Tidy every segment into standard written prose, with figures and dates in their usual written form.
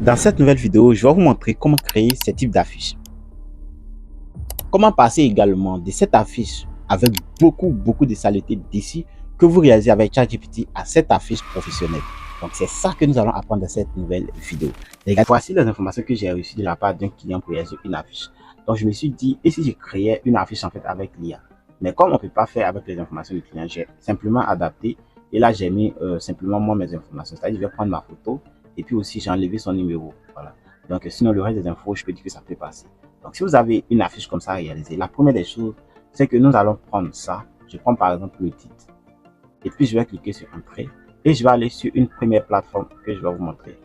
Dans cette nouvelle vidéo, je vais vous montrer comment créer ce type d'affiche. Comment passer également de cette affiche avec beaucoup de saleté d'ici que vous réalisez avec ChatGPT à cette affiche professionnelle. Donc c'est ça que nous allons apprendre dans cette nouvelle vidéo. Les gars, voici les informations que j'ai reçues de la part d'un client pour réaliser une affiche. Donc je me suis dit, et si je créais une affiche en fait avec l'IA? Mais comme on ne peut pas faire avec les informations du client, j'ai simplement adapté. Et là, j'ai mis simplement moi mes informations. C'est-à-dire, je vais prendre ma photo et puis aussi j'ai enlevé son numéro. Voilà. Donc sinon, le reste des infos, je peux dire que ça peut passer. Donc si vous avez une affiche comme ça à réaliser, la première des choses, c'est que nous allons prendre ça. Je prends par exemple le titre. Et puis je vais cliquer sur Entrée. Et je vais aller sur une première plateforme que je vais vous montrer.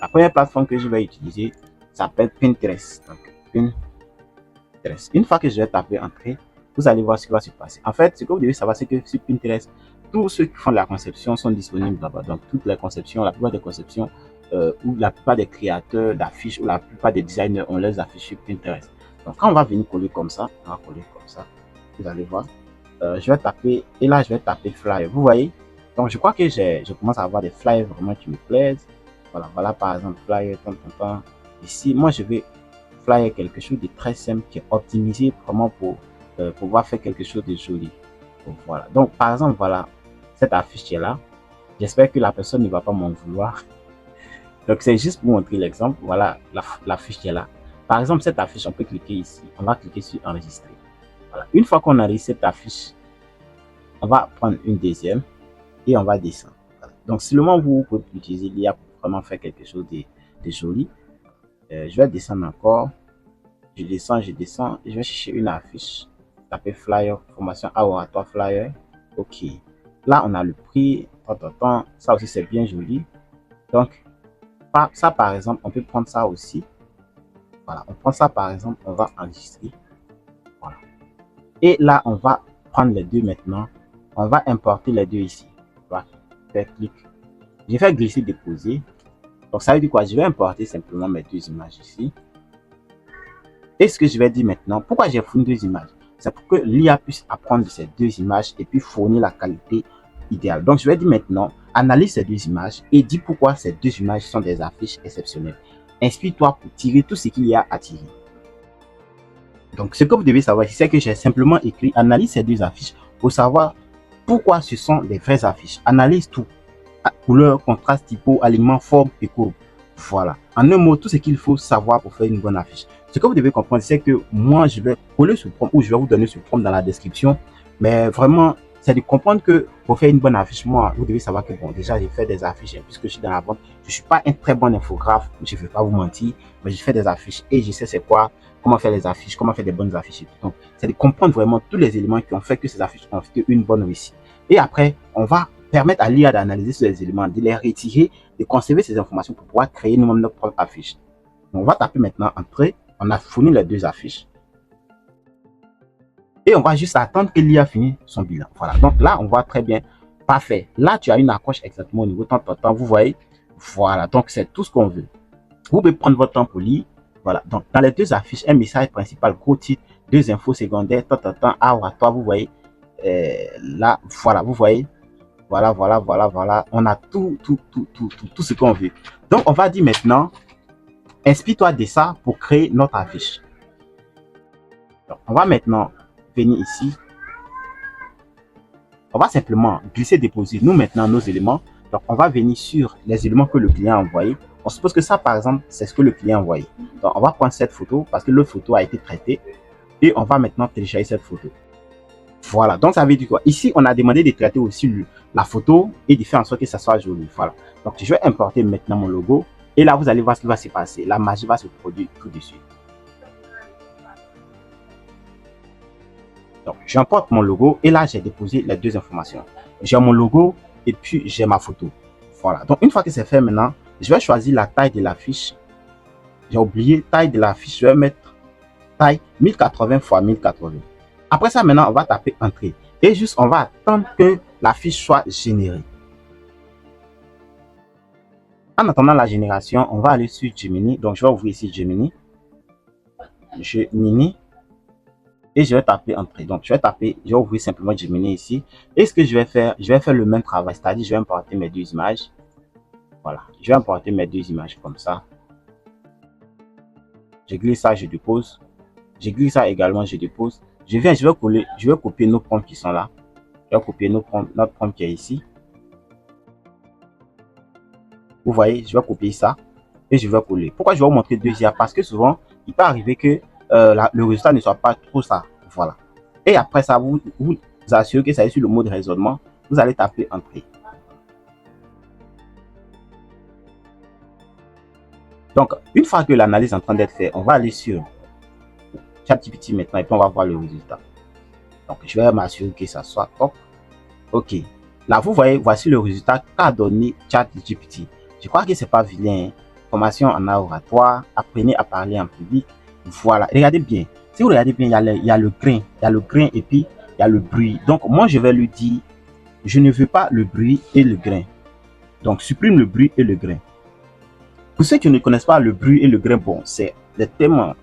La première plateforme que je vais utiliser s'appelle Pinterest. Donc Pinterest. Une fois que je vais taper Entrée, vous allez voir ce qui va se passer. En fait, ce que vous devez savoir, c'est que sur Pinterest, tous ceux qui font de la conception sont disponibles là-bas. Donc, toutes les conceptions, la plupart des conceptions, ou la plupart des créateurs d'affiches, ou la plupart des designers ont leurs affiches sur Pinterest. Donc, quand on va venir coller comme ça, on va coller comme ça, vous allez voir. Je vais taper, et là, je vais taper flyer. Vous voyez? Donc, je crois que je commence à avoir des flyers vraiment qui me plaisent. Voilà, par exemple, flyer, Ici, moi, je vais flyer quelque chose de très simple qui est optimisé vraiment pour pouvoir faire quelque chose de joli. Donc, voilà. Donc, par exemple, voilà, cette affiche qui est là. J'espère que la personne ne va pas m'en vouloir. Donc, c'est juste pour montrer l'exemple. Voilà, l'affiche qui est là. Par exemple, cette affiche, on peut cliquer ici. On va cliquer sur enregistrer. Voilà. Une fois qu'on a réussi cette affiche, on va prendre une deuxième et on va descendre. Voilà. Donc, seulement vous pouvez utiliser l'IA pour vraiment faire quelque chose de joli. Je vais descendre encore. Je descends. Je vais chercher une affiche. Taper flyer, formation à oratoire flyer. Ok. Là, on a le prix. Ça aussi, c'est bien joli. Donc, ça, par exemple, on peut prendre ça aussi. Voilà. On prend ça, par exemple, on va enregistrer. Voilà. Et là, on va prendre les deux maintenant. On va importer les deux ici. On va faire clic. Je vais glisser, déposer. Donc, ça veut dire quoi? Je vais importer simplement mes deux images ici. Et ce que je vais dire maintenant, pourquoi j'ai fourni deux images? C'est pour que l'IA puisse apprendre de ces deux images et puis fournir la qualité idéale. Donc, je vais dire maintenant, analyse ces deux images et dis pourquoi ces deux images sont des affiches exceptionnelles. Inspire-toi pour tirer tout ce qu'il y a à tirer. Donc, ce que vous devez savoir, c'est que j'ai simplement écrit analyse ces deux affiches pour savoir pourquoi ce sont des vraies affiches. Analyse tout. Couleur, contraste, typo, alignement, forme et courbe. Voilà. En un mot, tout ce qu'il faut savoir pour faire une bonne affiche. Ce que vous devez comprendre, c'est que moi, je vais coller ce prompt ou je vais vous donner ce prompt dans la description. Mais vraiment, c'est de comprendre que pour faire une bonne affiche, moi, vous devez savoir que bon, déjà, j'ai fait des affiches et puisque je suis dans la vente, je ne suis pas un très bon infographe, je ne vais pas vous mentir, mais je fais des affiches et je sais c'est quoi, comment faire les affiches, comment faire des bonnes affiches. Donc, c'est de comprendre vraiment tous les éléments qui ont fait que ces affiches ont fait une bonne réussite. Et après, on va permettre à l'IA d'analyser ces éléments, de les retirer, de conserver ces informations pour pouvoir créer nous-mêmes notre propre affiche. Donc, on va taper maintenant Entrée. On a fourni les deux affiches. Et on va juste attendre que l'IA finisse son bilan. Voilà. Donc là, on voit très bien. Parfait. Là, tu as une accroche exactement au niveau de ton temps. Vous voyez. Voilà. Donc, c'est tout ce qu'on veut. Vous pouvez prendre votre temps pour lire. Voilà. Donc, dans les deux affiches, un message principal, gros titre, deux infos secondaires, oratoire. Vous voyez. Là, voilà. Vous voyez. Voilà. On a tout ce qu'on veut. Donc, on va dire maintenant, inspire-toi de ça pour créer notre affiche. Donc, on va maintenant venir ici. On va simplement glisser, déposer nous maintenant nos éléments. Donc, on va venir sur les éléments que le client a envoyés. On suppose que ça, par exemple, c'est ce que le client a envoyé. Donc, on va prendre cette photo parce que l'autre photo a été traitée. Et on va maintenant télécharger cette photo. Voilà. Donc, ça veut dire quoi? Ici, on a demandé de traiter aussi la photo et de faire en sorte que ça soit joli. Voilà. Donc, je vais importer maintenant mon logo. Et là, vous allez voir ce qui va se passer. La magie va se produire tout de suite. Donc, j'importe mon logo et là, j'ai déposé les deux informations. J'ai mon logo et puis j'ai ma photo. Voilà. Donc, une fois que c'est fait maintenant, je vais choisir la taille de l'affiche. J'ai oublié taille de l'affiche. Je vais mettre taille 1080 x 1080. Après ça, maintenant, on va taper Entrée. Et juste, on va attendre que l'affiche soit générée. En attendant la génération, on va aller sur Gemini. Donc, je vais ouvrir ici Gemini. Et je vais taper Entrée. Donc, je vais ouvrir simplement Gemini ici. Et ce que je vais faire le même travail. C'est-à-dire, je vais importer mes deux images. Voilà. Je vais importer mes deux images comme ça. Je glisse ça, je dépose. Je glisse ça également, je dépose. Je viens, je vais coller, je vais copier nos prompts qui sont là. Je vais copier notre prompt qui est ici. Vous voyez, je vais copier ça et je vais coller. Pourquoi je vais vous montrer deux IA? Parce que souvent, il peut arriver que le résultat ne soit pas trop ça. Voilà. Et après ça, vous assurez que ça est sur le mode raisonnement. Vous allez taper entrée. Donc, une fois que l'analyse est en train d'être faite, on va aller sur ChatGPT maintenant et puis on va voir le résultat. Donc, je vais m'assurer que ça soit top. OK. Là, vous voyez, voici le résultat qu'a donné ChatGPT. Je crois que c'est pas vilain. Hein? Formation en art oratoire, apprenez à parler en public. Voilà. Regardez bien. Si vous regardez bien, il y a le grain. Il y a le grain et puis il y a le bruit. Donc, moi, je vais lui dire, je ne veux pas le bruit et le grain. Donc, supprime le bruit et le grain. Pour ceux qui ne connaissent pas le bruit et le grain, bon, c'est des thèmes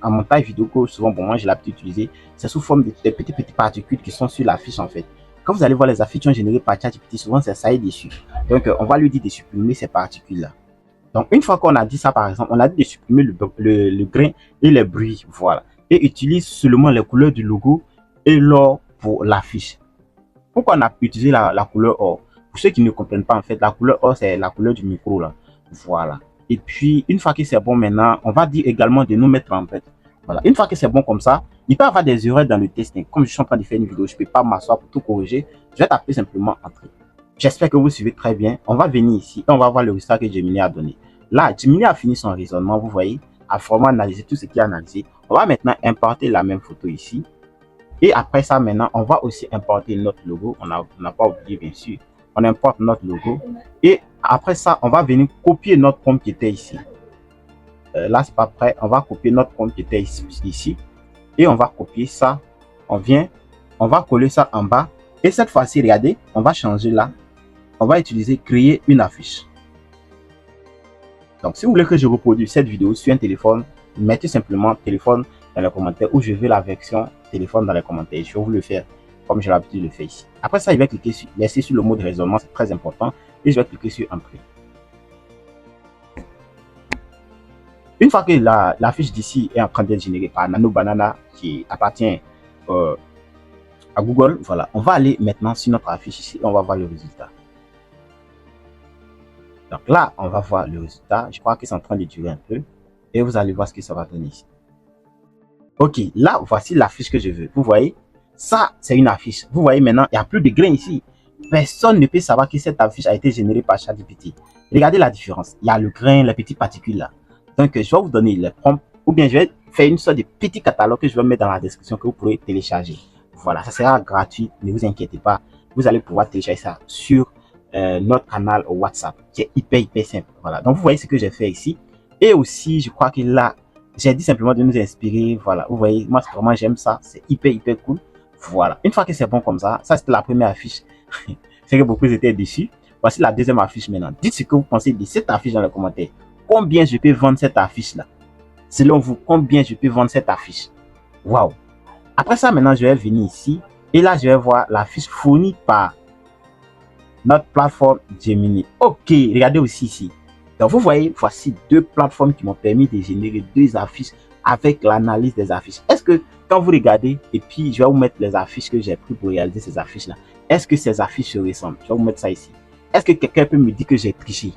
en montage vidéo que souvent, bon, moi, j'ai l'habitude d'utiliser. C'est sous forme de petites particules qui sont sur l'affiche, en fait. Quand vous allez voir les affiches générées par ChatGPT, souvent, c'est ça est dessus. Donc, on va lui dire de supprimer ces particules-là. Donc, une fois qu'on a dit ça, par exemple, on a dit de supprimer le grain et les bruits. Voilà. Et utilise seulement les couleurs du logo et l'or pour l'affiche. Pourquoi on a utilisé la couleur or? Pour ceux qui ne comprennent pas, en fait, la couleur or, c'est la couleur du micro, là. Voilà. Et puis, une fois que c'est bon maintenant, on va dire également de nous mettre en fait. Voilà. Une fois que c'est bon comme ça, il peut y avoir des erreurs dans le testing. Comme je suis en train de faire une vidéo, je ne peux pas m'asseoir pour tout corriger. Je vais taper simplement entrée. J'espère que vous suivez très bien. On va venir ici et on va voir le résultat que Gemini a donné. Là, Gemini a fini son raisonnement, vous voyez, a vraiment analysé tout ce qu'il a analysé. On va maintenant importer la même photo ici. Et après ça, maintenant, on va aussi importer notre logo. On n'a pas oublié, bien sûr. On importe notre logo. Et après ça, on va venir copier notre prompt qui était ici. Là, c'est pas prêt. On va copier notre prompt qui était ici. Et on va copier ça. On va coller ça en bas. Et cette fois-ci, regardez, on va changer là. On va utiliser créer une affiche. Donc, si vous voulez que je reproduise cette vidéo sur un téléphone, mettez simplement téléphone dans les commentaires ou je veux la version téléphone dans les commentaires. Je vais vous le faire comme j'ai l'habitude de le faire ici. Après ça, je vais cliquer sur, laisser sur le mode raisonnement, c'est très important. Et je vais cliquer sur entrée. Une fois que la fiche d'ici est en train d'être générée par Nano Banana qui appartient à Google, voilà, on va aller maintenant sur notre affiche ici et on va voir le résultat. Donc là, on va voir le résultat. Je crois que c'est en train de durer un peu. Et vous allez voir ce que ça va donner ici. Ok, là, voici l'affiche que je veux. Vous voyez, ça, c'est une affiche. Vous voyez maintenant, il n'y a plus de grains ici. Personne ne peut savoir que cette affiche a été générée par ChatGPT. Regardez la différence. Il y a le grain, les petites particules là. Donc, je vais vous donner les prompts. Ou bien, je vais faire une sorte de petit catalogue que je vais mettre dans la description que vous pourrez télécharger. Voilà, ça sera gratuit. Ne vous inquiétez pas. Vous allez pouvoir télécharger ça sur notre canal WhatsApp, qui est hyper simple. Voilà, donc vous voyez ce que j'ai fait ici. Et aussi, je crois que là, j'ai dit simplement de nous inspirer. Voilà, vous voyez, moi, vraiment, j'aime ça. C'est hyper cool. Voilà, une fois que c'est bon comme ça, ça c'était la première affiche. C'est que beaucoup étaient déçus. Voici la deuxième affiche maintenant. Dites ce que vous pensez de cette affiche dans les commentaires. Combien je peux vendre cette affiche là? Selon vous, combien je peux vendre cette affiche? Waouh! Après ça, maintenant, je vais venir ici. Et là, je vais voir l'affiche fournie par notre plateforme Gemini. Ok, regardez aussi ici. Donc, vous voyez, voici deux plateformes qui m'ont permis de générer deux affiches avec l'analyse des affiches. Est-ce que quand vous regardez, et puis je vais vous mettre les affiches que j'ai pris pour réaliser ces affiches-là, est-ce que ces affiches se ressemblent? Je vais vous mettre ça ici. Est-ce que quelqu'un peut me dire que j'ai triché?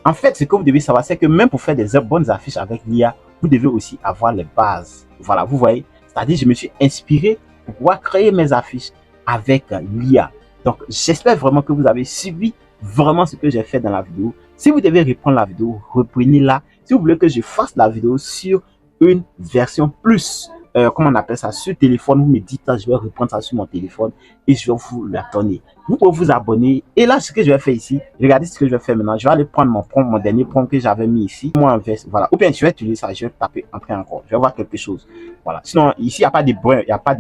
En fait, ce que vous devez savoir, c'est que même pour faire des bonnes affiches avec l'IA, vous devez aussi avoir les bases. Voilà, vous voyez. C'est-à-dire, je me suis inspiré pour pouvoir créer mes affiches avec l'IA. Donc, j'espère vraiment que vous avez suivi vraiment ce que j'ai fait dans la vidéo. Si vous devez reprendre la vidéo, reprenez-la. Si vous voulez que je fasse la vidéo sur une version plus, comment on appelle ça, sur téléphone, vous me dites, je vais reprendre ça sur mon téléphone et je vais vous la donner. Vous pouvez vous abonner. Et là, ce que je vais faire ici, regardez ce que je vais faire maintenant. Je vais aller prendre mon dernier prompt que j'avais mis ici. Moi, en veste, voilà. Ou bien, je vais utiliser ça, je vais taper entrer encore. Je vais voir quelque chose. Voilà. Sinon, ici, il n'y a pas de brun, il n'y a pas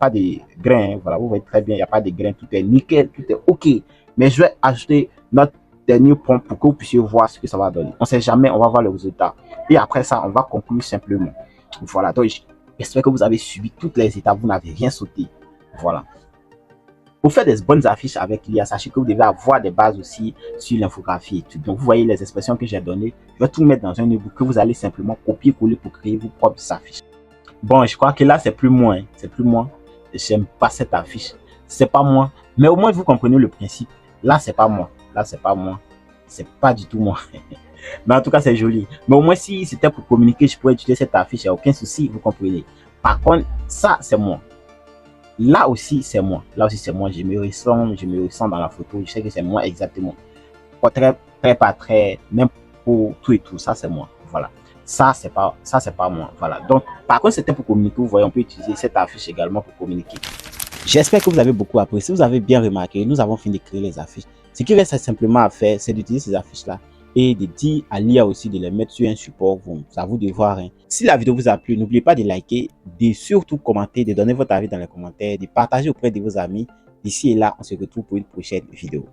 de grains. Hein. Voilà, vous voyez très bien, il n'y a pas de grains. Tout est nickel, tout est OK. Mais je vais ajouter notre dernier prompt pour que vous puissiez voir ce que ça va donner. On ne sait jamais, on va voir le résultat. Et après ça, on va conclure simplement. Voilà. Donc, j'espère que vous avez suivi toutes les étapes. Vous n'avez rien sauté. Voilà. Pour faire des bonnes affiches avec l'IA, sachez que vous devez avoir des bases aussi sur l'infographie et tout. Donc, vous voyez les expressions que j'ai données. Je vais tout mettre dans un ebook que vous allez simplement copier-coller pour créer vos propres affiches. Bon, je crois que là, c'est plus moi. C'est plus moi. J'aime pas cette affiche. C'est pas moi. Mais au moins, vous comprenez le principe. Là, c'est pas moi. Là, c'est pas moi. C'est pas du tout moi. Mais en tout cas, c'est joli. Mais au moins, si c'était pour communiquer, je pourrais utiliser cette affiche. Il n'y a aucun souci, vous comprenez. Par contre, ça, c'est moi. Là aussi, c'est moi. Là aussi, c'est moi. Je me ressens dans la photo. Je sais que c'est moi exactement. Pas très, pas très, même pour tout et tout. Ça, c'est moi. Voilà. Ça, c'est pas moi. Voilà. Donc, par contre, c'était pour communiquer. Vous voyez, on peut utiliser cette affiche également pour communiquer. J'espère que vous avez beaucoup appris. Si vous avez bien remarqué, nous avons fini de créer les affiches. Ce qui reste simplement à faire, c'est d'utiliser ces affiches-là et de dire à l'IA aussi de les mettre sur un support. C'est à vous de voir. Si la vidéo vous a plu, n'oubliez pas de liker, de surtout commenter, de donner votre avis dans les commentaires, de partager auprès de vos amis. D'ici et là, on se retrouve pour une prochaine vidéo.